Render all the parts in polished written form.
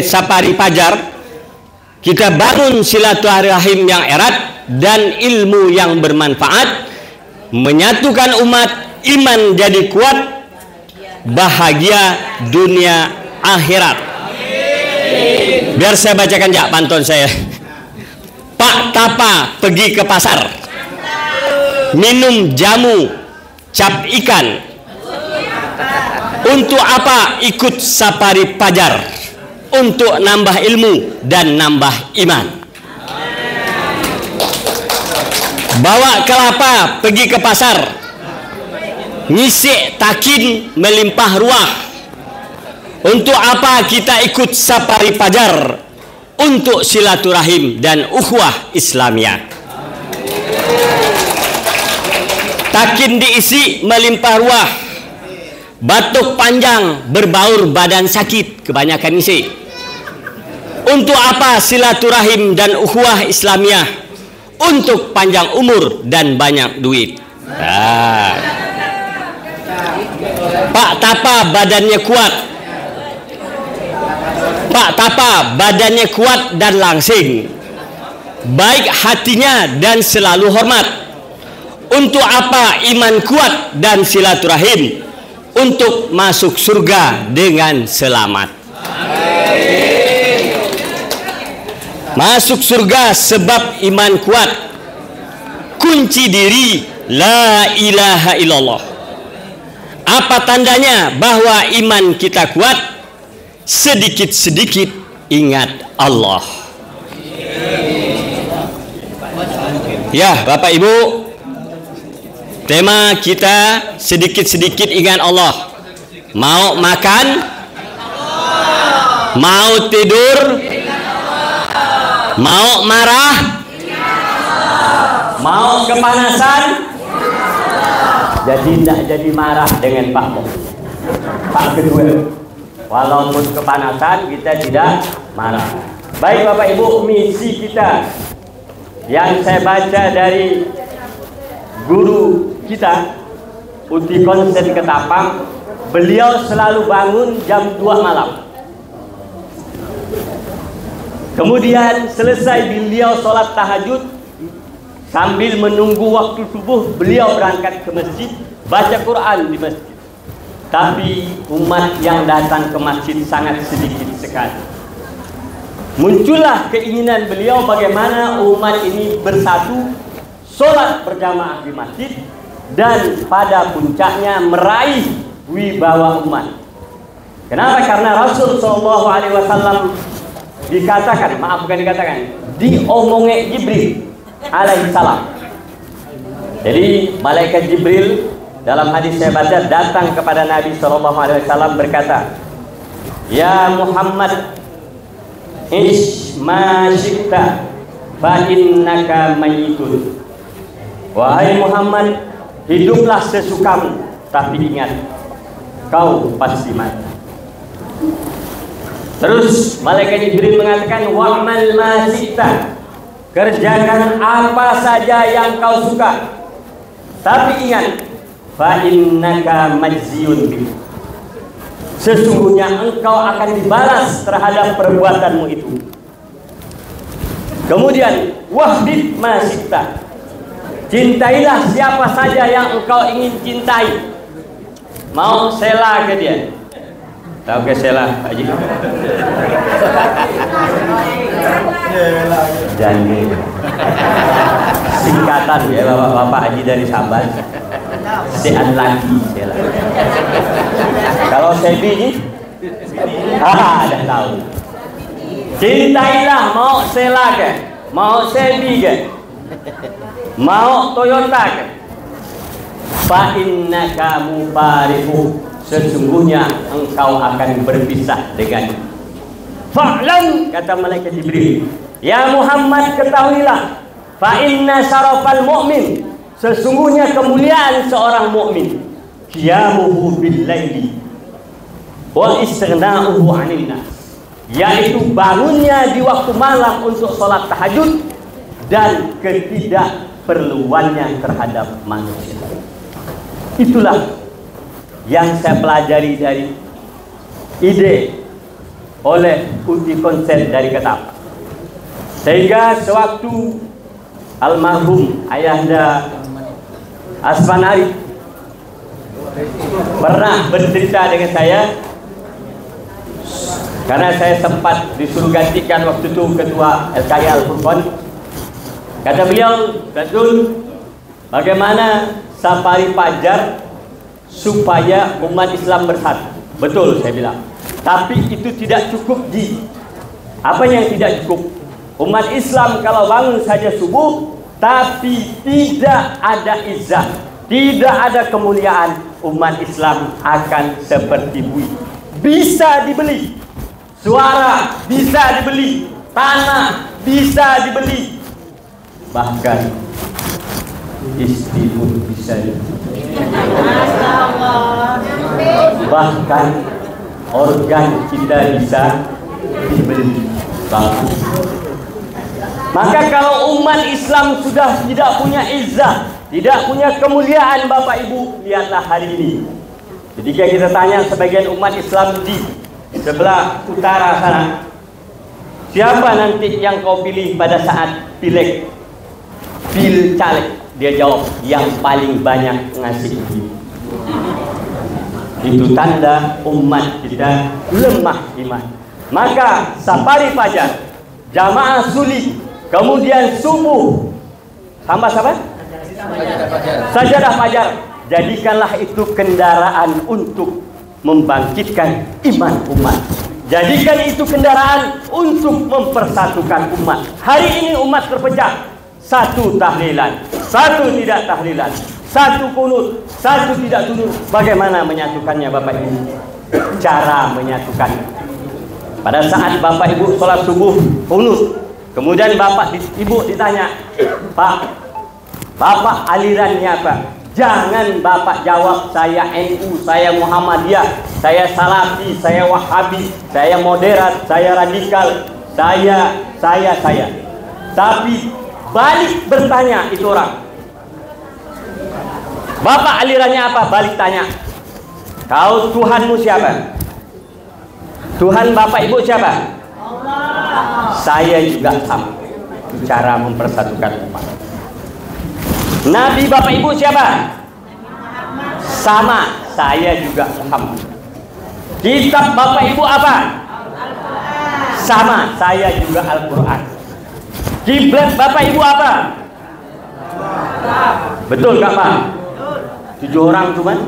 Sapari Fajar, kita bangun silaturahim yang erat dan ilmu yang bermanfaat, menyatukan umat, iman jadi kuat, bahagia dunia akhirat. Biar saya bacakan ya pantun saya. Pak Tapa pergi ke pasar, minum jamu cap ikan. Untuk apa ikut Sapari Fajar? Untuk nambah ilmu dan nambah iman. Bawa kelapa pergi ke pasar, ngisi takin melimpah ruah. Untuk apa kita ikut Sapari Fajar? Untuk silaturahim dan ukhuwah Islamiyah. Takin diisi melimpah ruah, batuk panjang berbaur badan sakit, kebanyakan isi. Untuk apa silaturahim dan ukhuwah Islamiyah? Untuk panjang umur dan banyak duit. Pak Tapa badannya kuat, Pak Tapa badannya kuat dan langsing, baik hatinya dan selalu hormat. Untuk apa iman kuat dan silaturahim? Untuk masuk surga dengan selamat. Masuk surga sebab iman kuat. Kunci diri la ilaha illallah. Apa tandanya bahwa iman kita kuat? Sedikit-sedikit ingat Allah. Ya Bapak Ibu, tema kita sedikit-sedikit ingat Allah. Mau makan, mau tidur, mau marah, mau kepanasan, jadi tidak jadi marah dengan Pak Kedua. Walaupun kepanasan kita tidak marah. Baik Bapak Ibu, misi kita yang saya baca dari guru kita Uti Konsen Ketapang, beliau selalu bangun jam 2 malam. Kemudian selesai beliau sholat tahajud, sambil menunggu waktu subuh beliau berangkat ke masjid, baca Quran di masjid. Tapi umat yang datang ke masjid sangat sedikit sekali. Muncullah keinginan beliau bagaimana umat ini bersatu, sholat berjamaah di masjid, dan pada puncaknya meraih wibawa umat. Kenapa? Karena Rasul SAW dikatakan, diomongnya Jibril alaihissalam. Jadi malaikat Jibril dalam hadis saya baca datang kepada Nabi SAW berkata, Ya Muhammad, ish ma syi'ta fa innaka mayyitun. Wahai Muhammad, hiduplah sesukamu, tapi ingat, kau pasti mati. Terus malaikat Jibril mengatakan, wa'mal ma syi'ta, kerjakan apa saja yang kau suka, tapi ingat, fa innaka majziyun bi, sesungguhnya engkau akan dibalas terhadap perbuatanmu itu. Kemudian wahdid ma syi'ta, cintailah siapa saja yang engkau ingin cintai. Mau sela ke dia? Tahu ke sela Pak Haji? Janji. Singkatan ya Bapak Haji dari Sabah. Sean lagi sela. Kalau Sebi ini, dah tahu. Cintailah, mau sela ke? Mau Sebi ke? Mau Toyota ke? Fa innaka mufariqu, sesungguhnya engkau akan berpisah dengan. Fa'lam, kata malaikat Jibril, ya Muhammad, ketahuilah, fa inna syarafal mu'min, sesungguhnya kemuliaan seorang mukmin, qiyamuhu bil laili wa istighna'uhu 'anil nas, yaitu bangunnya di waktu malam untuk sholat tahajud dan ketidakperluannya terhadap manusia. Itulah yang saya pelajari dari ide oleh uji konsen dari kata. Sehingga sewaktu almarhum ayahanda Asman Arif pernah bercerita dengan saya, karena saya sempat disuruh gantikan waktu itu ketua LKI Al-Furqan. Kata beliau, betul, bagaimana safari fajar supaya umat Islam bersatu. Betul, saya bilang. Tapi itu tidak cukup, Ji. Apa yang tidak cukup? Umat Islam kalau bangun saja subuh, tapi tidak ada izzah, tidak ada kemuliaan, umat Islam akan seperti buih. Bisa dibeli, suara bisa dibeli, tanah bisa dibeli, bahkan istri pun bisa dibeli, bahkan organ kita bisa dibeli. Maka kalau umat Islam sudah tidak punya izzah, tidak punya kemuliaan, Bapak Ibu, lihatlah hari ini. Ketika kita tanya sebagian umat Islam di sebelah utara sana, siapa nanti yang kau pilih pada saat pileg, caleg? Dia jawab, yang paling banyak ngasih. Itu tanda umat kita lemah iman. Maka safari fajar, jamaah sulit, kemudian subuh, tambah sahabat, sajadah fajar, jadikanlah itu kendaraan untuk membangkitkan iman umat. Jadikan itu kendaraan untuk mempersatukan umat. Hari ini umat terpecah, satu tahlilan, satu tidak tahlilan, satu kunut, satu tidak kunut. Bagaimana menyatukannya, Bapak Ibu? Cara menyatukannya, pada saat Bapak Ibu sholat subuh kunut, kemudian Bapak Ibu ditanya, Pak, Bapak alirannya apa? Jangan Bapak jawab saya NU, saya Muhammadiyah, saya Salafi, saya Wahabi, saya moderat, saya radikal, saya. Tapi balik bertanya itu orang, Bapak alirannya apa? Balik tanya, kau Tuhanmu siapa? Tuhan Bapak Ibu siapa? Allah. Saya juga sama. Cara mempersatukan umat. Nabi Bapak Ibu siapa? Sama. Saya juga sama. Kitab Bapak Ibu apa? Sama. Saya juga Al-Quran. Kiblat Bapak Ibu apa? Betul nggak Pak? 7 orang cuman.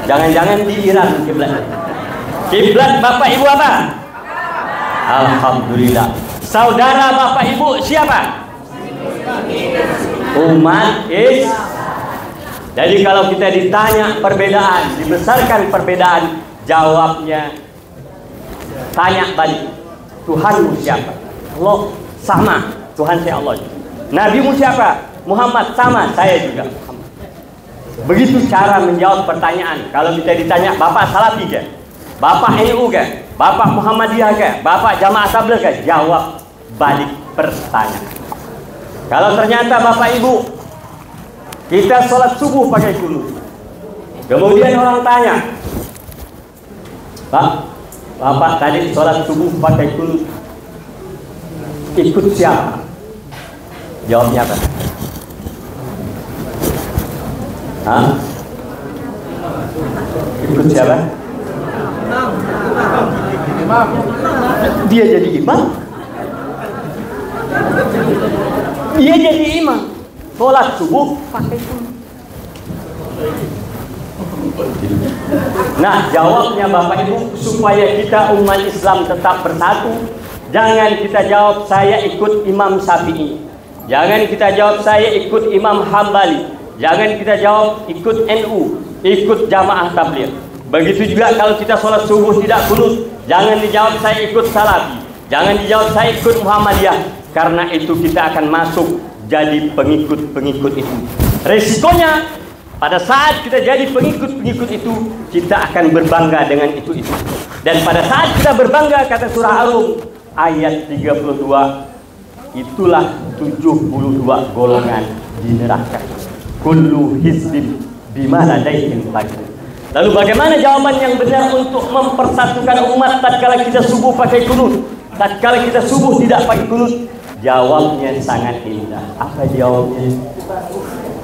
Jangan-jangan di Iran kiblat. Kiblat Bapak Ibu apa? Alhamdulillah. Saudara Bapak Ibu siapa? Umat Islam. Jadi kalau kita ditanya perbedaan, dibesarkan perbedaan, jawabnya tanya balik, Tuhanmu siapa? Allah. Sama, Tuhan saya Allah. Nabimu siapa? Muhammad. Sama, saya juga Muhammad. Begitu cara menjawab pertanyaan. Kalau kita ditanya, Bapak Salafi ke? Bapak NU ke? Bapak Muhammadiyah ke? Bapak Jamaah Tabligh ke? Jawab balik pertanyaan. Kalau ternyata Bapak Ibu kita sholat subuh pakai kunut, kemudian orang tanya, Pak, Bapak tadi sholat subuh pakai kunut, ikut siapa? Jawabnya apa? Hah? Ikut siapa? Dia jadi imam. Dia jadi imam. Sholat subuh pakai kunut. Nah, jawabnya Bapak Ibu, supaya kita umat Islam tetap bersatu, jangan kita jawab saya ikut Imam Syafi'i, jangan kita jawab saya ikut Imam Hambali, jangan kita jawab ikut NU, ikut Jamaah Tabligh. Begitu juga kalau kita sholat subuh tidak kunut, jangan dijawab saya ikut Salafi, jangan dijawab saya ikut Muhammadiyah, karena itu kita akan masuk jadi pengikut-pengikut itu. Resikonya pada saat kita jadi pengikut-pengikut itu, kita akan berbangga dengan itu. Dan pada saat kita berbangga, kata surah Ar-Rum ayat 32, itulah 72 golongan di neraka. Kullu hizbin bima ladaihim farihun. Lalu bagaimana jawaban yang benar untuk mempersatukan umat tatkala kita subuh pakai kunut, tatkala kita subuh tidak pakai kunut? Jawabnya sangat indah. Apa jawabnya?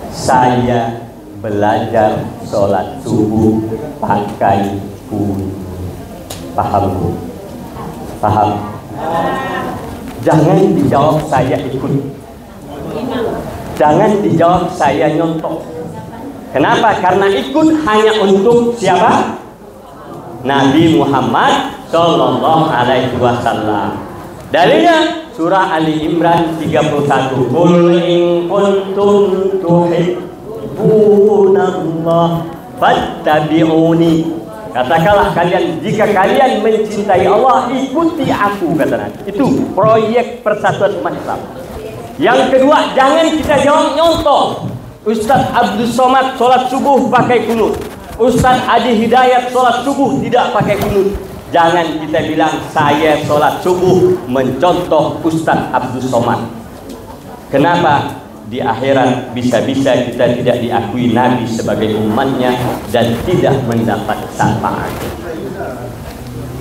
Saya belajar sholat subuh pakai kunut. Paham Bu? Paham? Jangan dijawab saya ikut. Jangan dijawab saya nyontok. Kenapa? Karena ikut hanya untuk siapa? Nabi Muhammad Sallallahu Alaihi Wasallam. Dalilnya surah Ali Imran 31. Qul in kuntum tuhibbunallah fattabi'uni. Katakanlah kalian, jika kalian mencintai Allah, ikuti aku, kata Nabi. Itu proyek persatuan umat Islam. Yang kedua, jangan kita jawab nyontoh. Ustaz Abdul Somad sholat subuh pakai kunut, Ustaz Adi Hidayat sholat subuh tidak pakai kunut. Jangan kita bilang saya sholat subuh mencontoh Ustaz Abdul Somad. Kenapa? Di akhirat bisa-bisa kita tidak diakui Nabi sebagai umatnya dan tidak mendapat syafaat.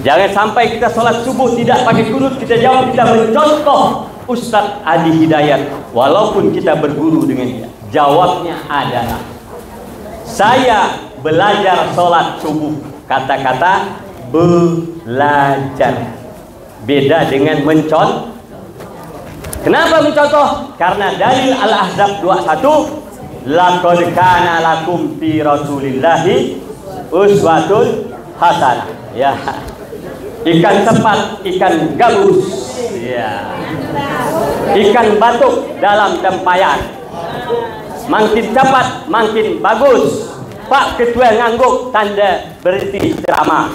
Jangan sampai kita sholat subuh tidak pakai kunut, kita jawab kita mencontoh Ustaz Adi Hidayat walaupun kita berguru dengan dia. Jawabnya adalah saya belajar sholat subuh. Kata-kata belajar beda dengan mencontoh. Kenapa mencontoh? Karena dalil Al-Ahzab 21, laqad kana lakum fi Rasulillahi uswatun hasanah. Ya. Ikan cepat, ikan gabus. Ya. Ikan batuk dalam tempayan. Makin cepat, makin bagus. Pak Ketua ngangguk, tanda berhenti ceramah.